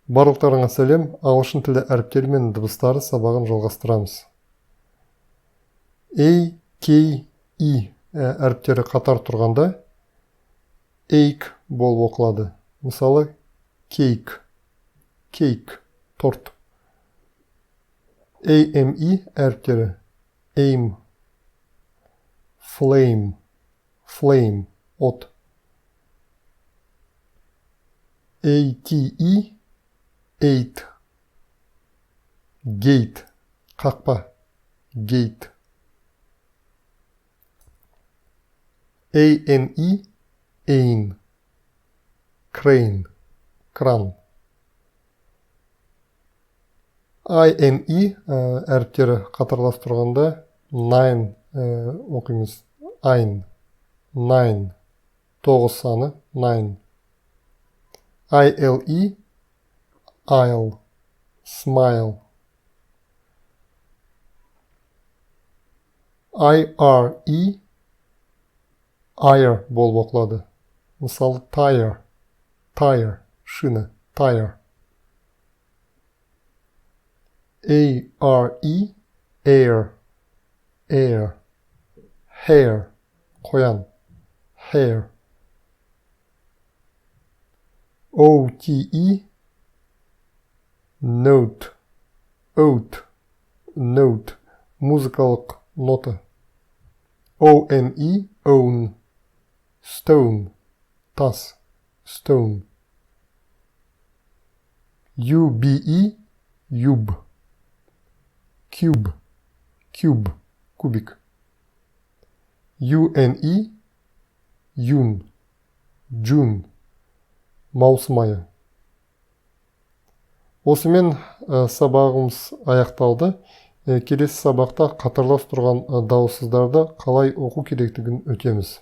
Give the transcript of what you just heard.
Барлықтарыңа сәлем. Ағылшын тілі әріптері мен дыбыстары сабағын жалғастырамыз. A, K, I әріптері қатар тұрғанда ache болып оқылады. Мысалы, cake, торт. AME әріптері aim, flame, от. ATE, eight, gate, қақпа, gate. ANE, ain, crane, кран. INE әріптері қатарлас тұрғанда nine оқимыз. Nine, 9 саны, nine. ILE, I'll, smile. IRE, ire болып оқылады. Мысалы, tire, шина, tire. ARE, air, hair, қоян, hair. OTE, note, музыкалық нота. ONE, own, stone, тас, stone. UBE, cube, кубик. UNE, June, маусым айы. Осымен сабағымыз аяқталды. Келесі сабақта қатарлас тұрған дауыссыздарды қалай оқу керектігін өтеміз.